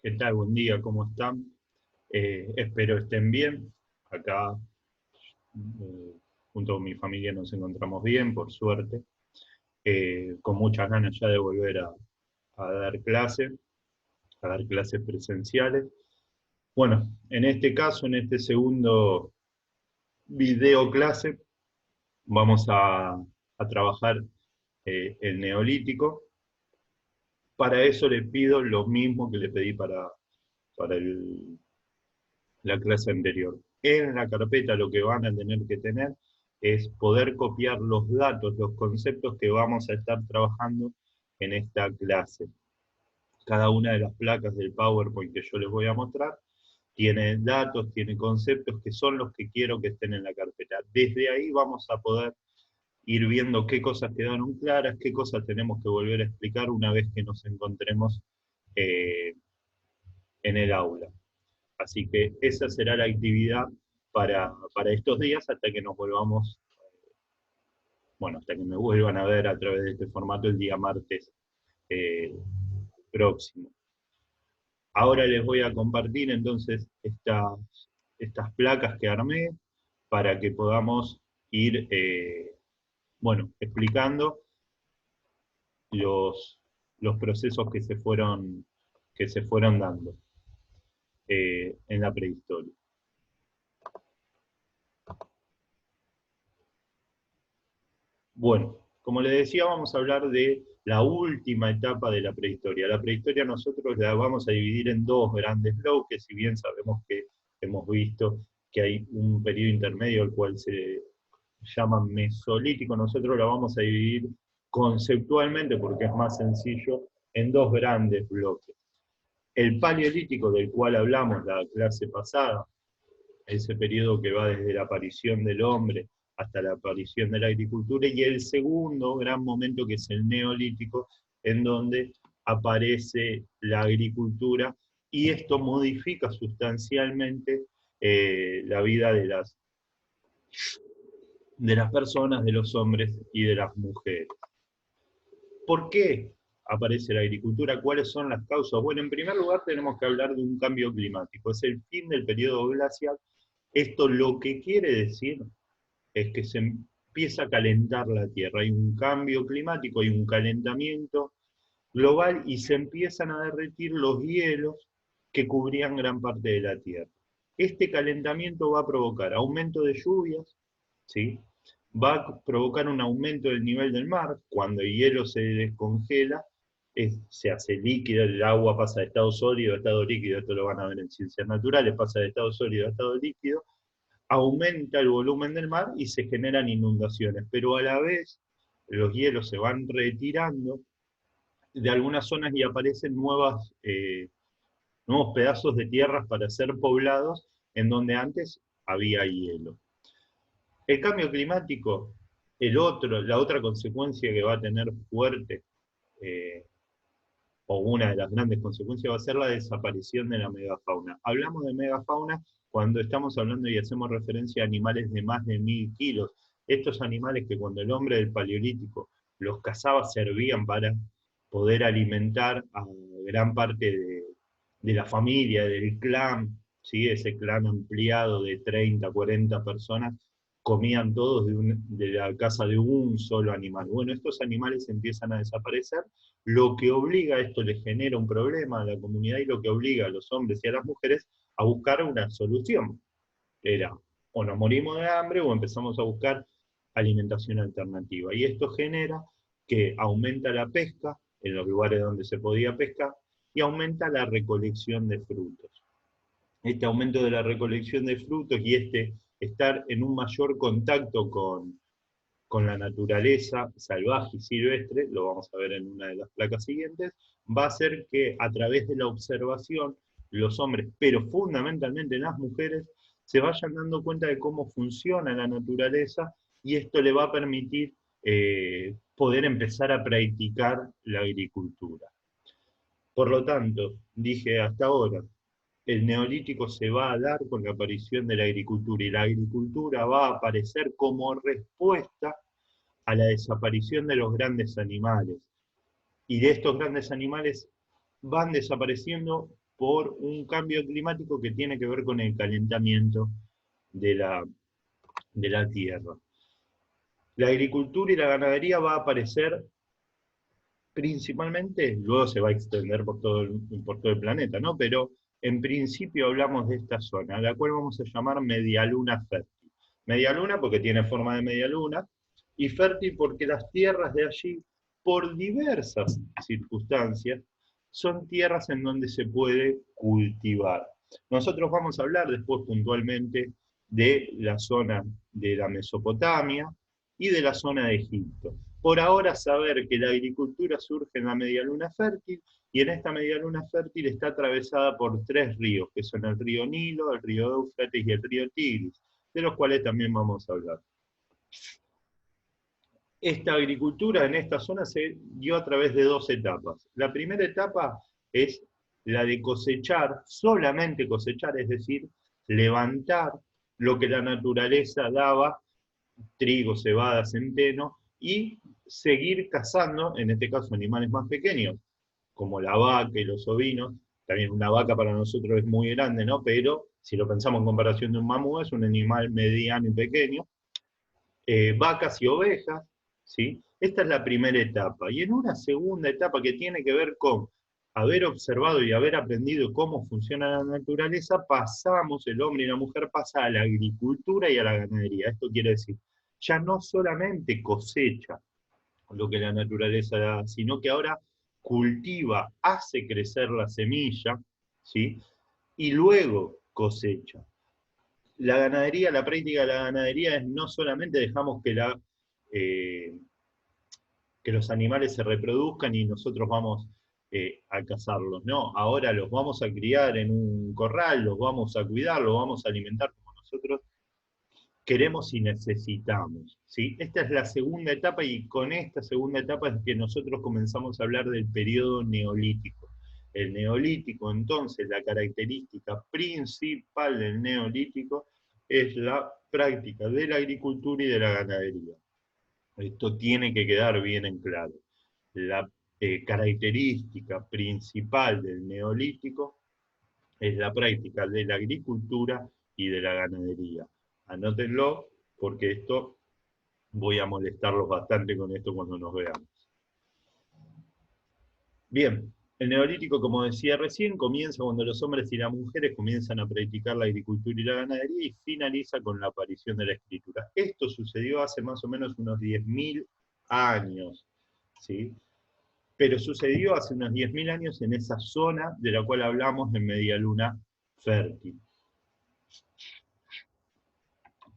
¿Qué tal? Buen día, ¿cómo están? Espero estén bien. Acá, junto con mi familia, nos encontramos bien, por suerte. Con muchas ganas ya de volver a a dar clases presenciales. Bueno, en este caso, en este segundo video clase, vamos a trabajar el neolítico. Para eso le pido lo mismo que le pedí para la clase anterior. En la carpeta lo que van a tener que tener es poder copiar los datos, los conceptos que vamos a estar trabajando en esta clase. Cada una de las placas del PowerPoint que yo les voy a mostrar tiene datos, tiene conceptos que son los que quiero que estén en la carpeta. Desde ahí vamos a poder ir viendo qué cosas quedaron claras, qué cosas tenemos que volver a explicar una vez que nos encontremos eh, en el aula. Así que esa será la actividad para estos días hasta que nos volvamos, bueno, hasta que me vuelvan a ver a través de este formato el día martes eh, próximo. Ahora les voy a compartir entonces estas placas que armé para que podamos ir, bueno, explicando los, los procesos que se fueron dando en la prehistoria. Bueno, como les decía, vamos a hablar de la última etapa de la prehistoria. La prehistoria nosotros la vamos a dividir en dos grandes bloques, si bien sabemos que hemos visto que hay un periodo intermedio, el cual se llama mesolítico, nosotros la vamos a dividir conceptualmente, porque es más sencillo, en dos grandes bloques. El paleolítico, del cual hablamos la clase pasada, ese periodo que va desde la aparición del hombre hasta la aparición de la agricultura, y el segundo gran momento que es el neolítico, en donde aparece la agricultura, y esto modifica sustancialmente la vida de las personas, de los hombres y de las mujeres. ¿Por qué aparece la agricultura? ¿Cuáles son las causas? Bueno, en primer lugar tenemos que hablar de un cambio climático. Es el fin del periodo glacial. Esto lo que quiere decir es que se empieza a calentar la Tierra. Hay un cambio climático, hay un calentamiento global y se empiezan a derretir los hielos que cubrían gran parte de la Tierra. Este calentamiento va a provocar aumento de lluvias, ¿sí? Va a provocar un aumento del nivel del mar. Cuando el hielo se descongela, se hace líquido, el agua pasa de estado sólido a estado líquido, esto lo van a ver en ciencias naturales, pasa de estado sólido a estado líquido, aumenta el volumen del mar y se generan inundaciones, pero a la vez los hielos se van retirando de algunas zonas y aparecen nuevos pedazos de tierras para ser poblados en donde antes había hielo. El cambio climático, la otra consecuencia que va a tener fuerte, eh, o una de las grandes consecuencias, va a ser la desaparición de la megafauna. Hablamos de megafauna cuando estamos hablando y hacemos referencia a animales de más de 1000 kilos. Estos animales que cuando el hombre del Paleolítico los cazaba servían para poder alimentar a gran parte de la familia, del clan, ¿sí? Ese clan ampliado de 30, 40 personas, comían todos de la casa de un solo animal. Bueno, estos animales empiezan a desaparecer, lo que obliga, esto le genera un problema a la comunidad y lo que obliga a los hombres y a las mujeres a buscar una solución. Era, o nos morimos de hambre o empezamos a buscar alimentación alternativa. Y esto genera que aumenta la pesca en los lugares donde se podía pescar y aumenta la recolección de frutos. Este aumento de la recolección de frutos y este estar en un mayor contacto con la naturaleza salvaje y silvestre, lo vamos a ver en una de las placas siguientes, va a hacer que a través de la observación los hombres, pero fundamentalmente las mujeres, se vayan dando cuenta de cómo funciona la naturaleza y esto le va a permitir poder empezar a practicar la agricultura. Por lo tanto, dije hasta ahora, el neolítico se va a dar con la aparición de la agricultura y la agricultura va a aparecer como respuesta a la desaparición de los grandes animales. Y de estos grandes animales van desapareciendo por un cambio climático que tiene que ver con el calentamiento de la tierra. La agricultura y la ganadería va a aparecer principalmente, luego se va a extender por todo el planeta, ¿no? Pero en principio hablamos de esta zona, a la cual vamos a llamar medialuna fértil. Medialuna porque tiene forma de media luna, y fértil porque las tierras de allí, por diversas circunstancias, son tierras en donde se puede cultivar. Nosotros vamos a hablar después puntualmente de la zona de la Mesopotamia y de la zona de Egipto. Por ahora saber que la agricultura surge en la medialuna fértil, y en esta medialuna fértil está atravesada por 3 ríos, que son el río Nilo, el río Éufrates y el río Tigris, de los cuales también vamos a hablar. Esta agricultura en esta zona se dio a través de 2 etapas. La primera etapa es la de cosechar, solamente cosechar, es decir, levantar lo que la naturaleza daba, trigo, cebada, centeno, y seguir cazando, en este caso animales más pequeños, como la vaca y los ovinos. También una vaca para nosotros es muy grande, ¿no? Pero si lo pensamos en comparación de un mamú, es un animal mediano y pequeño. Vacas y ovejas, ¿sí? Esta es la primera etapa. Y en una segunda etapa que tiene que ver con haber observado y haber aprendido cómo funciona la naturaleza, pasamos, el hombre y la mujer pasa a la agricultura y a la ganadería. Esto quiere decir, ya no solamente cosecha lo que la naturaleza da, sino que ahora cultiva, hace crecer la semilla, ¿sí? Y luego cosecha. La ganadería, la práctica de la ganadería es no solamente dejamos eh, que los animales se reproduzcan y nosotros vamos a cazarlos, no, ahora los vamos a criar en un corral, los vamos a cuidar, los vamos a alimentar como nosotros queremos y necesitamos, ¿sí? Esta es la segunda etapa, y con esta segunda etapa es que nosotros comenzamos a hablar del periodo neolítico. El neolítico, entonces, la característica principal del neolítico es la práctica de la agricultura y de la ganadería. Esto tiene que quedar bien en claro. La característica principal del neolítico es la práctica de la agricultura y de la ganadería. Anótenlo, porque esto voy a molestarlos bastante con esto cuando nos veamos. Bien, el neolítico, como decía recién, comienza cuando los hombres y las mujeres comienzan a practicar la agricultura y la ganadería, y finaliza con la aparición de la escritura. Esto sucedió hace más o menos unos 10.000 años, ¿sí? Pero sucedió hace unos 10.000 años en esa zona de la cual hablamos en medialuna fértil.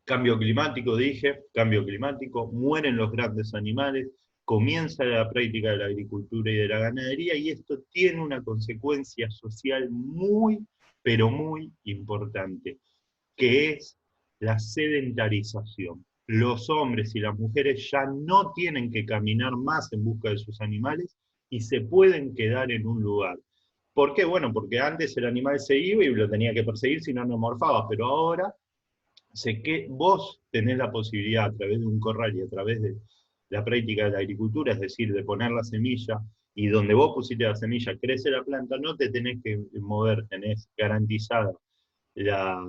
Cambio climático, dije, cambio climático, mueren los grandes animales, comienza la práctica de la agricultura y de la ganadería, y esto tiene una consecuencia social muy, pero muy importante, que es la sedentarización. Los hombres y las mujeres ya no tienen que caminar más en busca de sus animales y se pueden quedar en un lugar. ¿Por qué? Bueno, porque antes el animal se iba y lo tenía que perseguir si no, no morfaba, pero ahora sé que vos tenés la posibilidad a través de un corral y a través de la práctica de la agricultura, es decir, de poner la semilla, y donde vos pusiste la semilla crece la planta, no te tenés que mover, tenés garantizada la,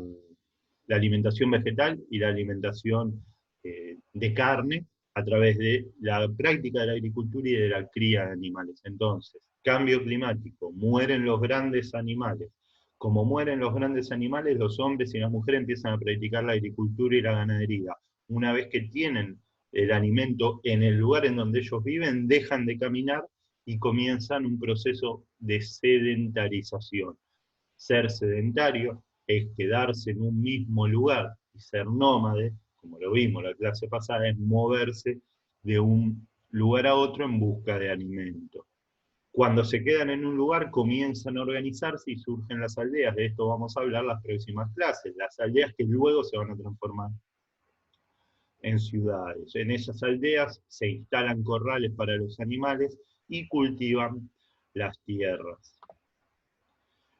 la alimentación vegetal y la alimentación de carne a través de la práctica de la agricultura y de la cría de animales. Entonces, cambio climático, mueren los grandes animales. Como mueren los grandes animales, los hombres y las mujeres empiezan a practicar la agricultura y la ganadería. Una vez que tienen el alimento en el lugar en donde ellos viven, dejan de caminar y comienzan un proceso de sedentarización. Ser sedentario es quedarse en un mismo lugar, y ser nómade, como lo vimos la clase pasada, es moverse de un lugar a otro en busca de alimento. Cuando se quedan en un lugar, comienzan a organizarse y surgen las aldeas. De esto vamos a hablar las próximas clases. Las aldeas que luego se van a transformar en ciudades. En esas aldeas se instalan corrales para los animales y cultivan las tierras.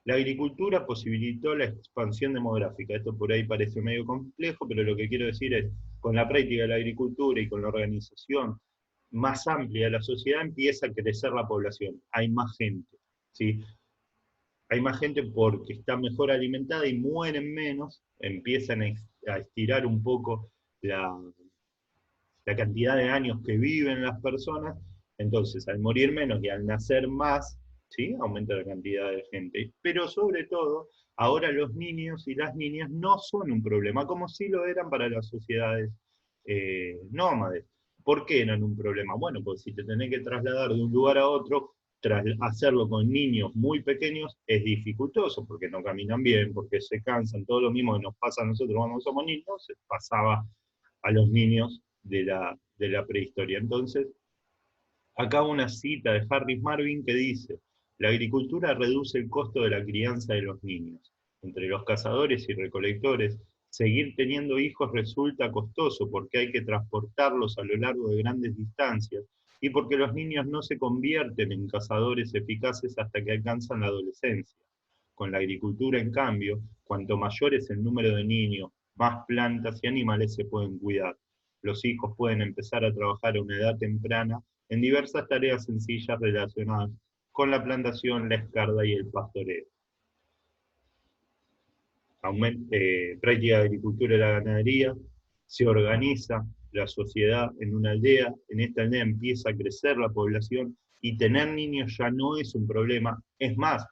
La agricultura posibilitó la expansión demográfica. Esto por ahí parece medio complejo, pero lo que quiero decir es, con la práctica de la agricultura y con la organización más amplia de la sociedad, empieza a crecer la población. Hay más gente, ¿sí? hay más gente porque está mejor alimentada y mueren menos, empiezan a estirar un poco la, la cantidad de años que viven las personas, entonces al morir menos y al nacer más, ¿sí? Aumenta la cantidad de gente. Pero sobre todo, ahora los niños y las niñas no son un problema, como sí lo eran para las sociedades nómades. ¿Por qué eran un problema? Bueno, pues si te tenés que trasladar de un lugar a otro, tras hacerlo con niños muy pequeños es dificultoso, porque no caminan bien, porque se cansan, todo lo mismo que nos pasa a nosotros cuando somos niños, se pasaba a los niños de la prehistoria. Entonces, acá una cita de Harris Marvin que dice, la agricultura reduce el costo de la crianza de los niños. Entre los cazadores y recolectores, seguir teniendo hijos resulta costoso porque hay que transportarlos a lo largo de grandes distancias y porque los niños no se convierten en cazadores eficaces hasta que alcanzan la adolescencia. Con la agricultura, en cambio, cuanto mayor es el número de niños, más plantas y animales se pueden cuidar. Los hijos pueden empezar a trabajar a una edad temprana en diversas tareas sencillas relacionadas con la plantación, la escarda y el pastoreo. Práctica de agricultura y la ganadería, se organiza la sociedad en una aldea, en esta aldea empieza a crecer la población y tener niños ya no es un problema, es más,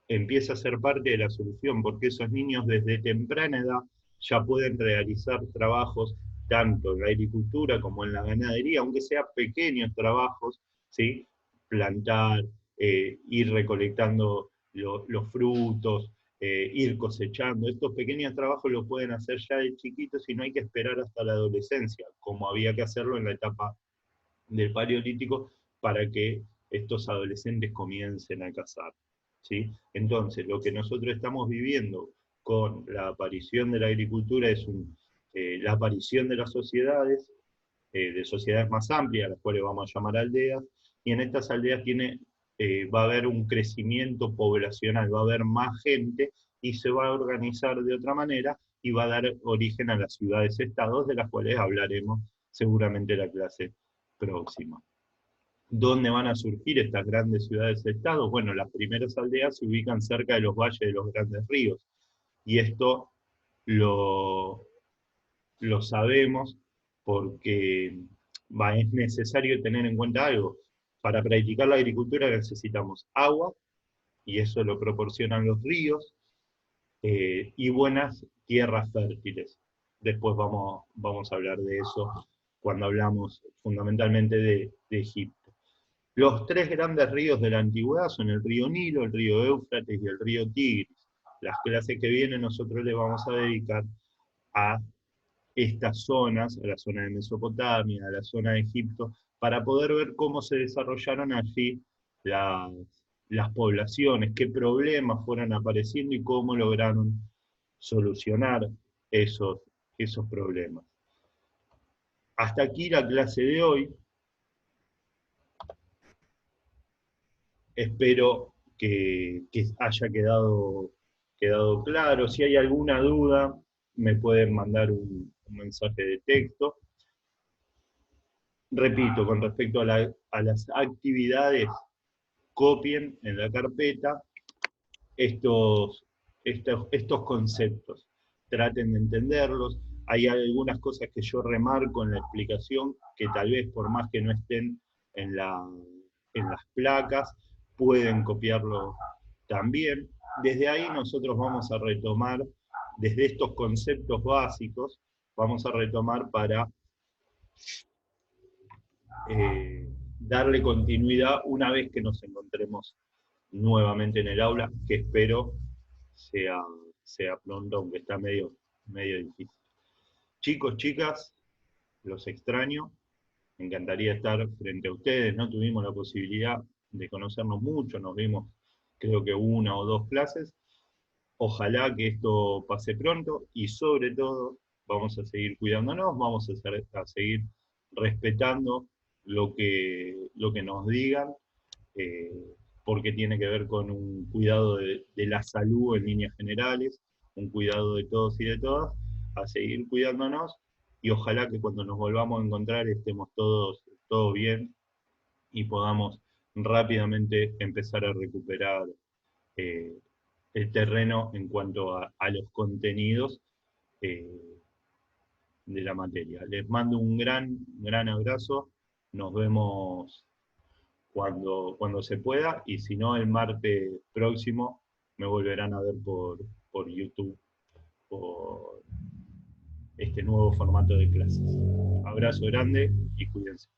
empieza a ser parte de la solución, porque esos niños desde temprana edad ya pueden realizar trabajos tanto en la agricultura como en la ganadería, aunque sean pequeños trabajos, ¿sí? Plantar, ir recolectando los frutos, ir cosechando. Estos pequeños trabajos los pueden hacer ya de chiquitos y no hay que esperar hasta la adolescencia, como había que hacerlo en la etapa del Paleolítico para que estos adolescentes comiencen a cazar. ¿Sí? Entonces, lo que nosotros estamos viviendo con la aparición de la agricultura es la aparición de las sociedades, de sociedades más amplias, las cuales vamos a llamar aldeas, y en estas aldeas va a haber un crecimiento poblacional, va a haber más gente y se va a organizar de otra manera y va a dar origen a las ciudades-estados, de las cuales hablaremos seguramente la clase próxima. ¿Dónde van a surgir estas grandes ciudades-estados? Bueno, las primeras aldeas se ubican cerca de los valles de los grandes ríos, y esto lo, lo sabemos porque es necesario tener en cuenta algo. Para practicar la agricultura necesitamos agua, y eso lo proporcionan los ríos, y buenas tierras fértiles. Después vamos a hablar de eso cuando hablamos fundamentalmente de Egipto. Los tres grandes ríos de la antigüedad son el río Nilo, el río Éufrates y el río Tigris. Las clases que vienen nosotros le vamos a dedicar a estas zonas, a la zona de Mesopotamia, a la zona de Egipto, para poder ver cómo se desarrollaron allí las, las poblaciones, qué problemas fueron apareciendo y cómo lograron solucionar esos problemas. Hasta aquí la clase de hoy. Espero que haya quedado claro. Si hay alguna duda, me pueden mandar un mensaje de texto. Repito, con respecto a las actividades, copien en la carpeta estos conceptos. Traten de entenderlos. Hay algunas cosas que yo remarco en la explicación que tal vez por más que no estén en las placas, pueden copiarlo también. Desde ahí nosotros vamos a retomar, desde estos conceptos básicos, vamos a retomar para darle continuidad una vez que nos encontremos nuevamente en el aula, que espero sea, sea pronto, aunque está medio difícil. Chicos, chicas, los extraño, me encantaría estar frente a ustedes, no tuvimos la posibilidad de conocernos mucho, nos vimos creo que una o dos clases, ojalá que esto pase pronto y sobre todo vamos a seguir cuidándonos, vamos a seguir respetando lo que nos digan, eh, porque tiene que ver con un cuidado de la salud en líneas generales, un cuidado de todos y de todas, a seguir cuidándonos y ojalá que cuando nos volvamos a encontrar estemos todos bien y podamos rápidamente empezar a recuperar eh, el terreno en cuanto a los contenidos eh, de la materia. Les mando un gran abrazo, nos vemos cuando se pueda, y si no, el martes próximo me volverán a ver por YouTube, por este nuevo formato de clases. Abrazo grande y cuídense.